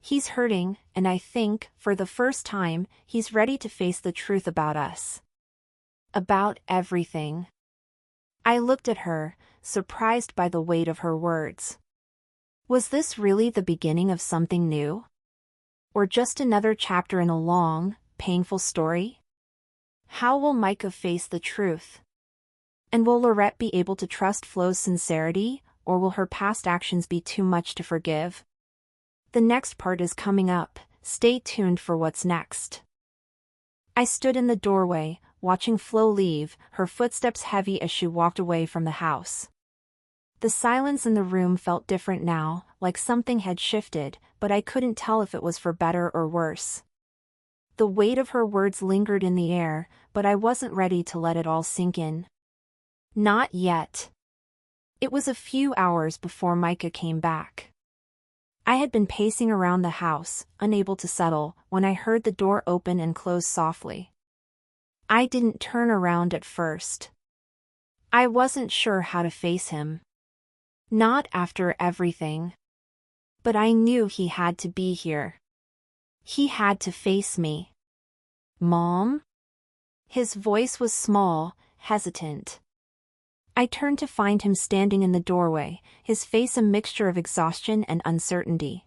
He's hurting, and I think, for the first time, he's ready to face the truth about us. About everything. I looked at her, surprised by the weight of her words. Was this really the beginning of something new? Or just another chapter in a long, painful story? How will Micah face the truth? And will Laurette be able to trust Flo's sincerity, or will her past actions be too much to forgive? The next part is coming up, stay tuned for what's next. I stood in the doorway, watching Flo leave, her footsteps heavy as she walked away from the house. The silence in the room felt different now, like something had shifted, but I couldn't tell if it was for better or worse. The weight of her words lingered in the air, but I wasn't ready to let it all sink in. Not yet. It was a few hours before Micah came back. I had been pacing around the house, unable to settle, when I heard the door open and close softly. I didn't turn around at first. I wasn't sure how to face him. Not after everything. But I knew he had to be here. He had to face me. Mom? His voice was small, hesitant. I turned to find him standing in the doorway, his face a mixture of exhaustion and uncertainty.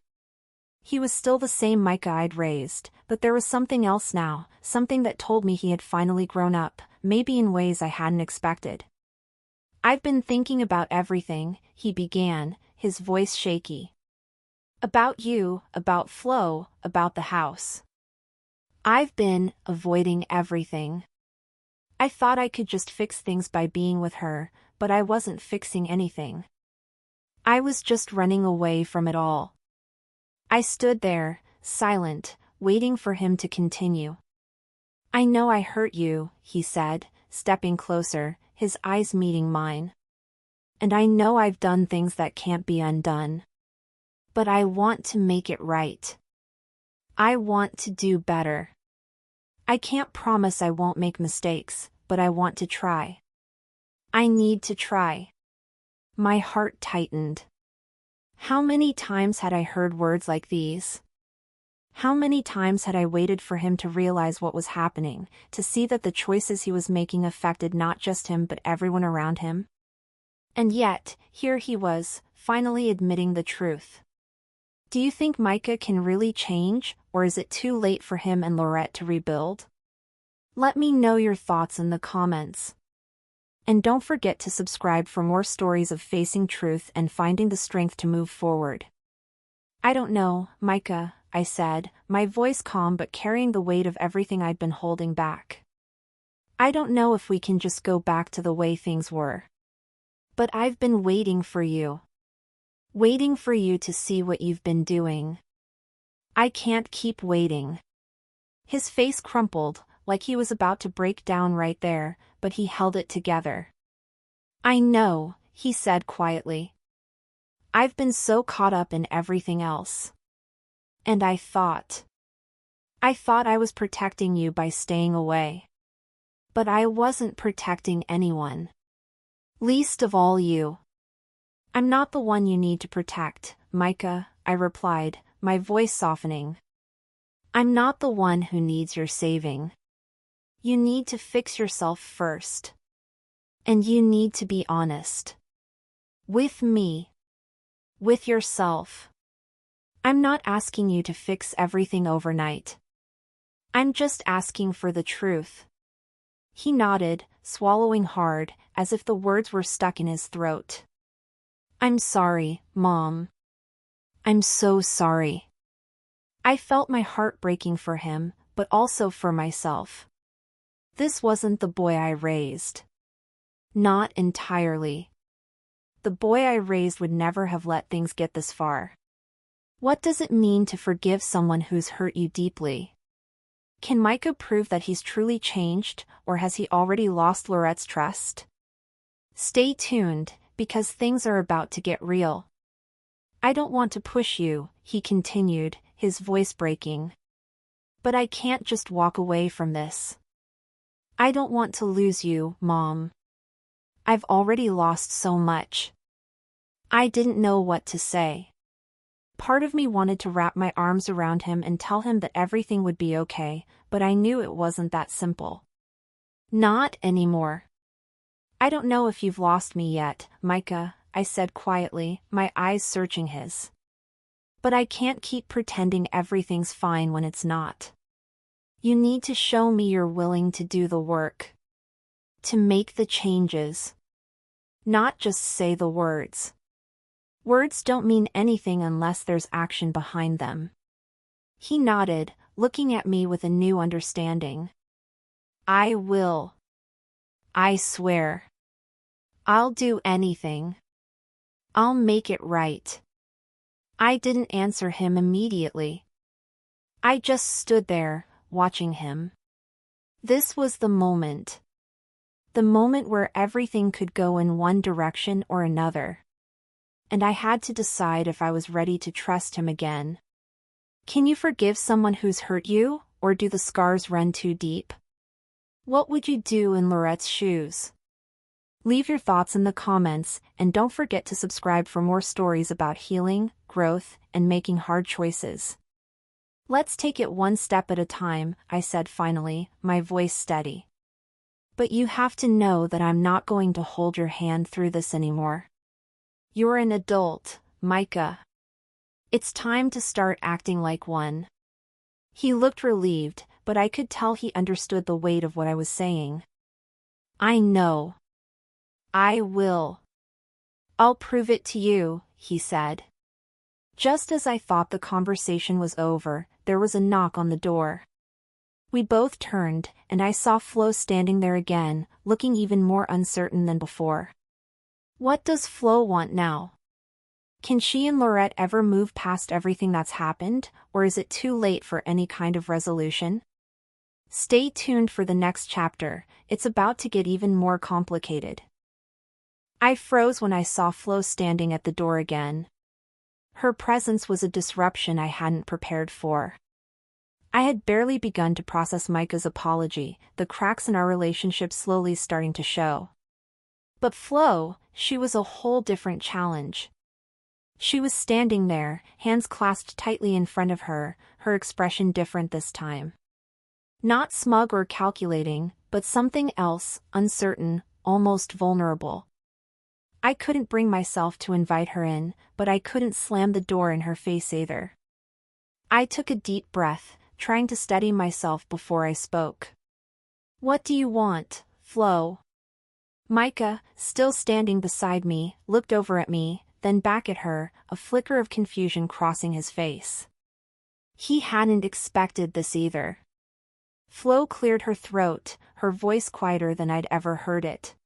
He was still the same Micah I'd raised, but there was something else now, something that told me he had finally grown up, maybe in ways I hadn't expected. "I've been thinking about everything," he began, his voice shaky. "About you, about Flo, about the house. I've been avoiding everything. I thought I could just fix things by being with her, but I wasn't fixing anything. I was just running away from it all." I stood there, silent, waiting for him to continue. "I know I hurt you," he said, stepping closer, his eyes meeting mine. "And I know I've done things that can't be undone. But I want to make it right. I want to do better. I can't promise I won't make mistakes, but I want to try. I need to try." My heart tightened. How many times had I heard words like these? How many times had I waited for him to realize what was happening, to see that the choices he was making affected not just him but everyone around him? And yet, here he was, finally admitting the truth. Do you think Micah can really change, or is it too late for him and Laurette to rebuild? Let me know your thoughts in the comments. And don't forget to subscribe for more stories of facing truth and finding the strength to move forward. "I don't know, Micah," I said, my voice calm but carrying the weight of everything I'd been holding back. "I don't know if we can just go back to the way things were. But I've been waiting for you. Waiting for you to see what you've been doing. I can't keep waiting." His face crumpled, like he was about to break down right there, but he held it together. "I know," he said quietly. "I've been so caught up in everything else. And I thought I was protecting you by staying away. But I wasn't protecting anyone. Least of all you. I'm not the one you need to protect, Micah," I replied, my voice softening. "I'm not the one who needs your saving. You need to fix yourself first. And you need to be honest. With me. With yourself. I'm not asking you to fix everything overnight. I'm just asking for the truth." He nodded, swallowing hard, as if the words were stuck in his throat. "I'm sorry, Mom. I'm so sorry." I felt my heart breaking for him, but also for myself. This wasn't the boy I raised. Not entirely. The boy I raised would never have let things get this far. What does it mean to forgive someone who's hurt you deeply? Can Micah prove that he's truly changed, or has he already lost Laurette's trust? Stay tuned, because things are about to get real. "I don't want to push you," he continued, his voice breaking. "But I can't just walk away from this. I don't want to lose you, Mom. I've already lost so much." I didn't know what to say. Part of me wanted to wrap my arms around him and tell him that everything would be okay, but I knew it wasn't that simple. "Not anymore." "I don't know if you've lost me yet, Micah," I said quietly, my eyes searching his. "But I can't keep pretending everything's fine when it's not. You need to show me you're willing to do the work. To make the changes. Not just say the words. Words don't mean anything unless there's action behind them." He nodded, looking at me with a new understanding. "I will. I swear. I'll do anything. I'll make it right." I didn't answer him immediately. I just stood there, watching him. This was the moment. The moment where everything could go in one direction or another. And I had to decide if I was ready to trust him again. Can you forgive someone who's hurt you, or do the scars run too deep? What would you do in Laurette's shoes? Leave your thoughts in the comments, and don't forget to subscribe for more stories about healing, growth, and making hard choices. Let's take it one step at a time, I said finally, my voice steady. But you have to know that I'm not going to hold your hand through this anymore. You're an adult, Micah. It's time to start acting like one. He looked relieved, but I could tell he understood the weight of what I was saying. I know. I will. I'll prove it to you, he said. Just as I thought the conversation was over, there was a knock on the door. We both turned, and I saw Flo standing there again, looking even more uncertain than before. What does Flo want now? Can she and Laurette ever move past everything that's happened, or is it too late for any kind of resolution? Stay tuned for the next chapter, it's about to get even more complicated. I froze when I saw Flo standing at the door again. Her presence was a disruption I hadn't prepared for. I had barely begun to process Micah's apology, the cracks in our relationship slowly starting to show. But Flo, she was a whole different challenge. She was standing there, hands clasped tightly in front of her, her expression different this time. Not smug or calculating, but something else, uncertain, almost vulnerable. I couldn't bring myself to invite her in, but I couldn't slam the door in her face either. I took a deep breath, trying to steady myself before I spoke. What do you want, Flo? Micah, still standing beside me, looked over at me, then back at her, a flicker of confusion crossing his face. He hadn't expected this either. Flo cleared her throat, her voice quieter than I'd ever heard it.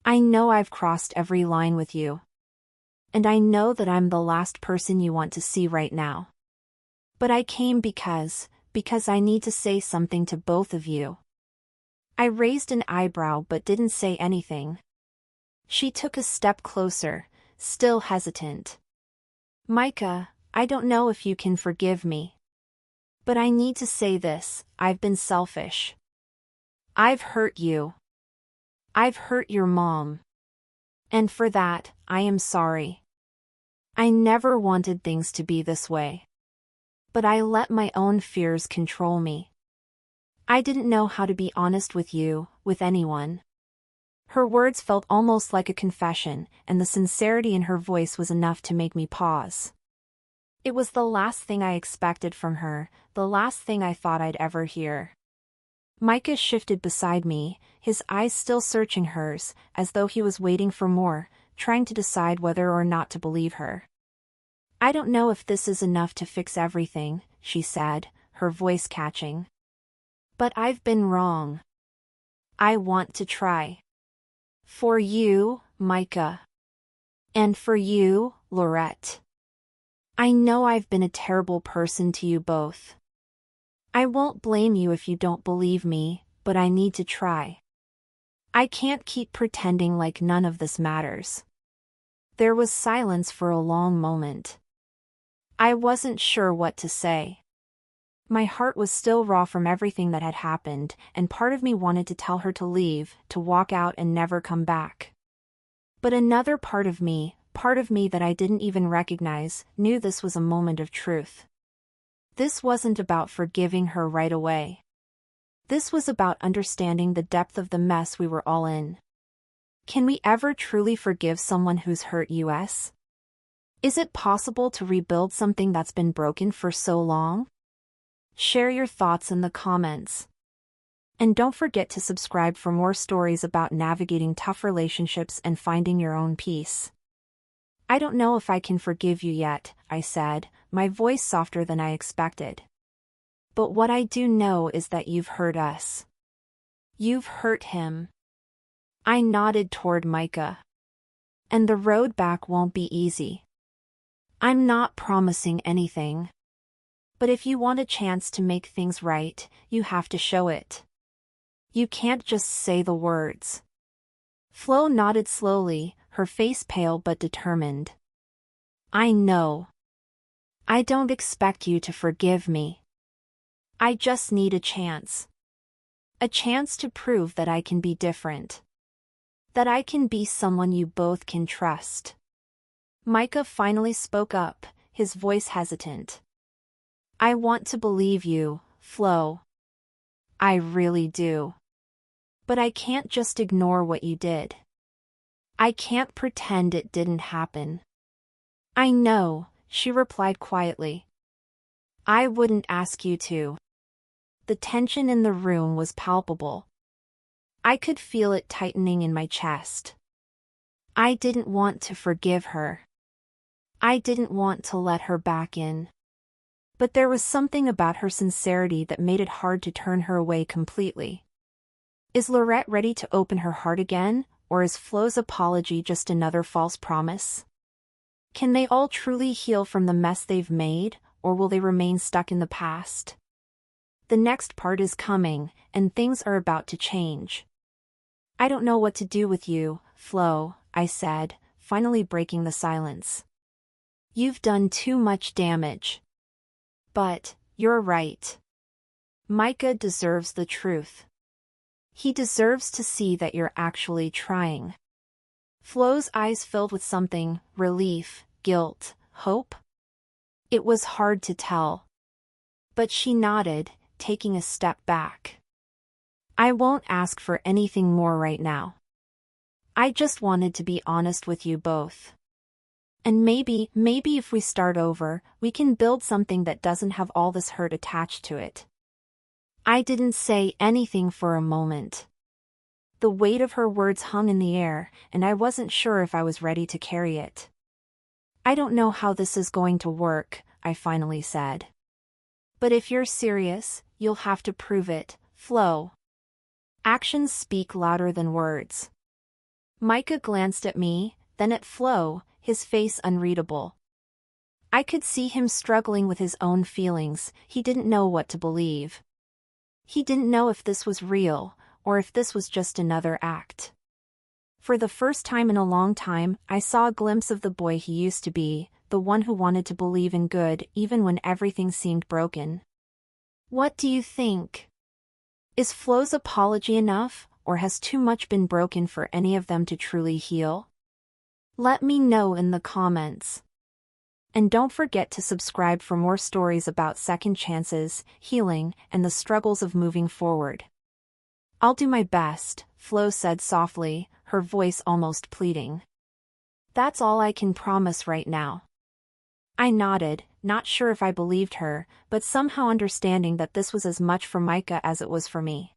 I know I've crossed every line with you. And I know that I'm the last person you want to see right now. But I came because I need to say something to both of you. I raised an eyebrow but didn't say anything. She took a step closer, still hesitant. Micah, I don't know if you can forgive me. But I need to say this, I've been selfish. I've hurt you. I've hurt your mom. And for that, I am sorry. I never wanted things to be this way. But I let my own fears control me. I didn't know how to be honest with you, with anyone. Her words felt almost like a confession, and the sincerity in her voice was enough to make me pause. It was the last thing I expected from her, the last thing I thought I'd ever hear. Micah shifted beside me, his eyes still searching hers, as though he was waiting for more, trying to decide whether or not to believe her. I don't know if this is enough to fix everything, she said, her voice catching. But I've been wrong. I want to try. For you, Micah. And for you, Laurette. I know I've been a terrible person to you both. I won't blame you if you don't believe me, but I need to try. I can't keep pretending like none of this matters. There was silence for a long moment. I wasn't sure what to say. My heart was still raw from everything that had happened, and part of me wanted to tell her to leave, to walk out and never come back. But another part of me that I didn't even recognize, knew this was a moment of truth. This wasn't about forgiving her right away. This was about understanding the depth of the mess we were all in. Can we ever truly forgive someone who's hurt us? Is it possible to rebuild something that's been broken for so long? Share your thoughts in the comments. And don't forget to subscribe for more stories about navigating tough relationships and finding your own peace. I don't know if I can forgive you yet, I said, my voice softer than I expected. But what I do know is that you've hurt us. You've hurt him. I nodded toward Micah. And the road back won't be easy. I'm not promising anything. But if you want a chance to make things right, you have to show it. You can't just say the words. Flo nodded slowly, her face pale but determined. I know. I don't expect you to forgive me. I just need a chance. A chance to prove that I can be different. That I can be someone you both can trust. Micah finally spoke up, his voice hesitant. I want to believe you, Flo. I really do. But I can't just ignore what you did. I can't pretend it didn't happen. I know, she replied quietly. I wouldn't ask you to. The tension in the room was palpable. I could feel it tightening in my chest. I didn't want to forgive her. I didn't want to let her back in. But there was something about her sincerity that made it hard to turn her away completely. Is Lorette ready to open her heart again, or is Flo's apology just another false promise? Can they all truly heal from the mess they've made, or will they remain stuck in the past? The next part is coming, and things are about to change. I don't know what to do with you, Flo, I said, finally breaking the silence. You've done too much damage. But, you're right. Micah deserves the truth. He deserves to see that you're actually trying. Flo's eyes filled with something, relief, guilt, hope. It was hard to tell. But she nodded, taking a step back. I won't ask for anything more right now. I just wanted to be honest with you both. And maybe if we start over, we can build something that doesn't have all this hurt attached to it. I didn't say anything for a moment. The weight of her words hung in the air, and I wasn't sure if I was ready to carry it. I don't know how this is going to work, I finally said. But if you're serious, you'll have to prove it, Flo. Actions speak louder than words. Micah glanced at me, then at Flo, his face unreadable. I could see him struggling with his own feelings. He didn't know what to believe. He didn't know if this was real, or if this was just another act. For the first time in a long time, I saw a glimpse of the boy he used to be, the one who wanted to believe in good even when everything seemed broken. What do you think? Is Flo's apology enough, or has too much been broken for any of them to truly heal? Let me know in the comments. And don't forget to subscribe for more stories about second chances, healing, and the struggles of moving forward. I'll do my best, Flo said softly, her voice almost pleading. That's all I can promise right now. I nodded, not sure if I believed her, but somehow understanding that this was as much for Micah as it was for me.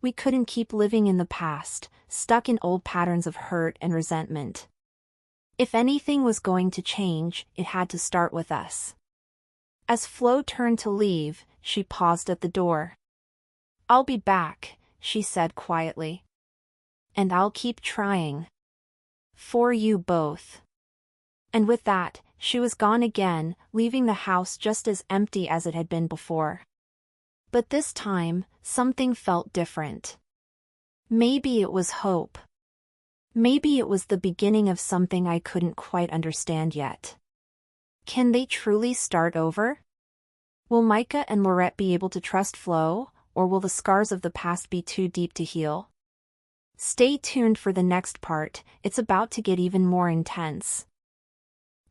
We couldn't keep living in the past, stuck in old patterns of hurt and resentment. If anything was going to change, it had to start with us. As Flo turned to leave, she paused at the door. I'll be back, she said quietly. And I'll keep trying. For you both. And with that, she was gone again, leaving the house just as empty as it had been before. But this time, something felt different. Maybe it was hope. Maybe it was the beginning of something I couldn't quite understand yet. Can they truly start over? Will Micah and Lorette be able to trust Flo, or will the scars of the past be too deep to heal? Stay tuned for the next part, it's about to get even more intense.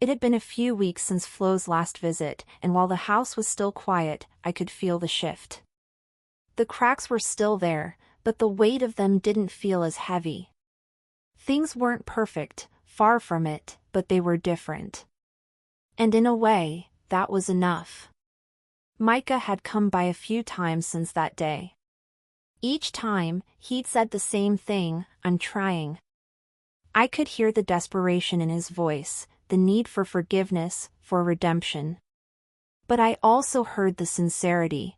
It had been a few weeks since Flo's last visit, and while the house was still quiet, I could feel the shift. The cracks were still there, but the weight of them didn't feel as heavy. Things weren't perfect, far from it, but they were different. And in a way, that was enough. Micah had come by a few times since that day. Each time, he'd said the same thing, I'm trying. I could hear the desperation in his voice, the need for forgiveness, for redemption. But I also heard the sincerity.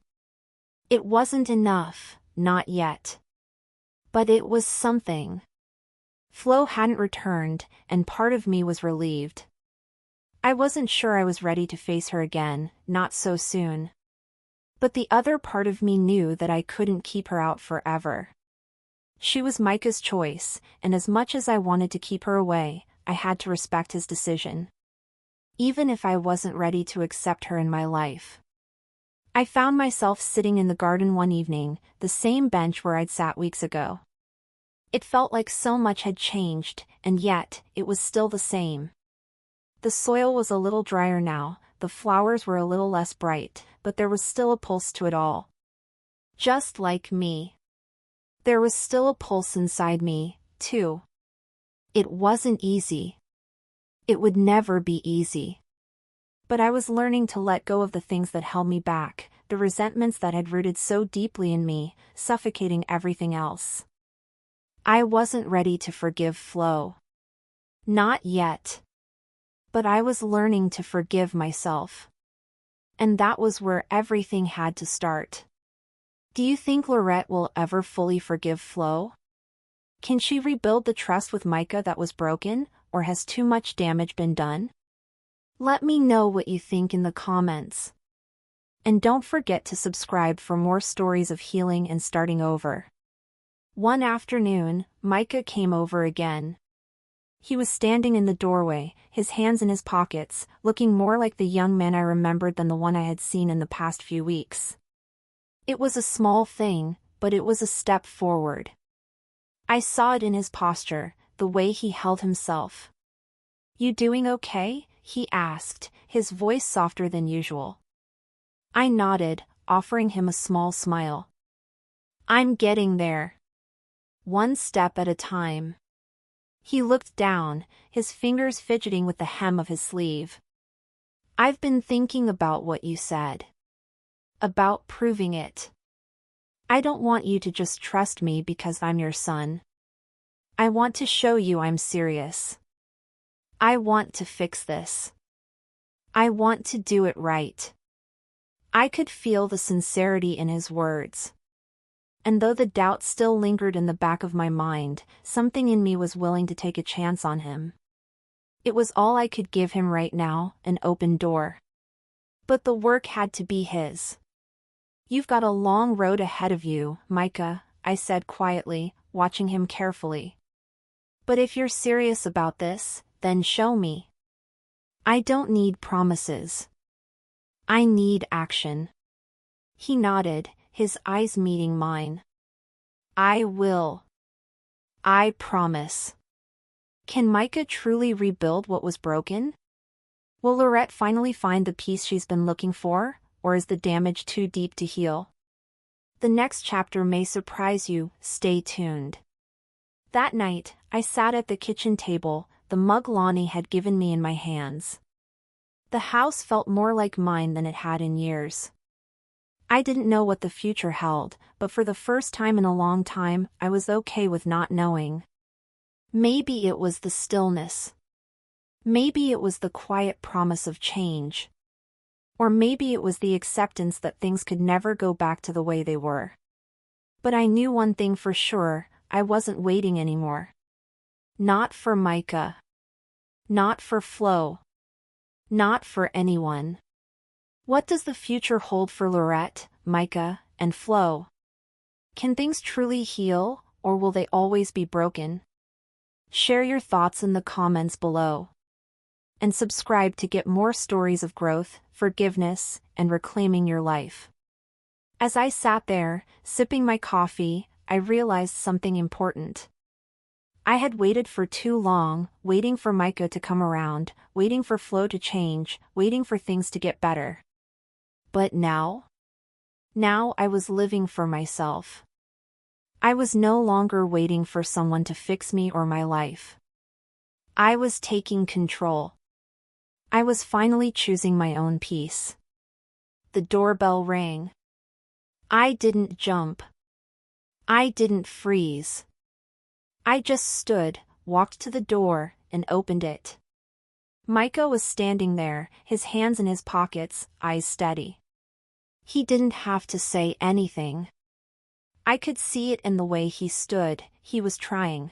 It wasn't enough, not yet. But it was something. Flo hadn't returned, and part of me was relieved. I wasn't sure I was ready to face her again, not so soon. But the other part of me knew that I couldn't keep her out forever. She was Micah's choice, and as much as I wanted to keep her away, I had to respect his decision. Even if I wasn't ready to accept her in my life. I found myself sitting in the garden one evening, the same bench where I'd sat weeks ago. It felt like so much had changed, and yet, it was still the same. The soil was a little drier now, the flowers were a little less bright, but there was still a pulse to it all. Just like me. There was still a pulse inside me, too. It wasn't easy. It would never be easy. But I was learning to let go of the things that held me back, the resentments that had rooted so deeply in me, suffocating everything else. I wasn't ready to forgive Flo. Not yet. But I was learning to forgive myself. And that was where everything had to start. Do you think Lorette will ever fully forgive Flo? Can she rebuild the trust with Micah that was broken, or has too much damage been done? Let me know what you think in the comments. And don't forget to subscribe for more stories of healing and starting over. One afternoon, Micah came over again. He was standing in the doorway, his hands in his pockets, looking more like the young man I remembered than the one I had seen in the past few weeks. It was a small thing, but it was a step forward. I saw it in his posture, the way he held himself. "You doing okay?" he asked, his voice softer than usual. I nodded, offering him a small smile. "I'm getting there. One step at a time." He looked down, his fingers fidgeting with the hem of his sleeve. "I've been thinking about what you said. About proving it. I don't want you to just trust me because I'm your son. I want to show you I'm serious. I want to fix this. I want to do it right." I could feel the sincerity in his words. And though the doubt still lingered in the back of my mind, something in me was willing to take a chance on him. It was all I could give him right now, an open door. But the work had to be his. "You've got a long road ahead of you, Micah," I said quietly, watching him carefully. "But if you're serious about this, then show me. I don't need promises. I need action." He nodded, his eyes meeting mine. "I will. I promise." Can Micah truly rebuild what was broken? Will Lorette finally find the peace she's been looking for, or is the damage too deep to heal? The next chapter may surprise you, stay tuned. That night, I sat at the kitchen table, the mug Lonnie had given me in my hands. The house felt more like mine than it had in years. I didn't know what the future held, but for the first time in a long time, I was okay with not knowing. Maybe it was the stillness. Maybe it was the quiet promise of change. Or maybe it was the acceptance that things could never go back to the way they were. But I knew one thing for sure, I wasn't waiting anymore. Not for Micah. Not for Flo. Not for anyone. What does the future hold for Lorette, Micah, and Flo? Can things truly heal, or will they always be broken? Share your thoughts in the comments below. And subscribe to get more stories of growth, forgiveness, and reclaiming your life. As I sat there, sipping my coffee, I realized something important. I had waited for too long, waiting for Micah to come around, waiting for Flo to change, waiting for things to get better. But now? Now I was living for myself. I was no longer waiting for someone to fix me or my life. I was taking control. I was finally choosing my own peace. The doorbell rang. I didn't jump. I didn't freeze. I just stood, walked to the door, and opened it. Micah was standing there, his hands in his pockets, eyes steady. He didn't have to say anything. I could see it in the way he stood, he was trying.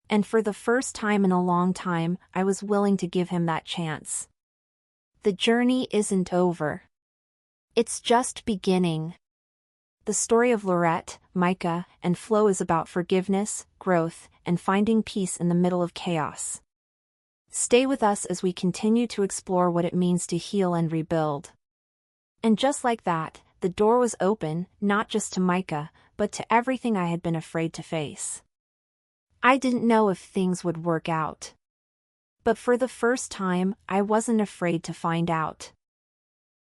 And for the first time in a long time, I was willing to give him that chance. the journey isn't over. It's just beginning. The story of Lorette, Micah, and Flo is about forgiveness, growth, and finding peace in the middle of chaos. Stay with us as we continue to explore what it means to heal and rebuild. And just like that, the door was open, not just to Micah, but to everything I had been afraid to face. I didn't know if things would work out. But for the first time, I wasn't afraid to find out.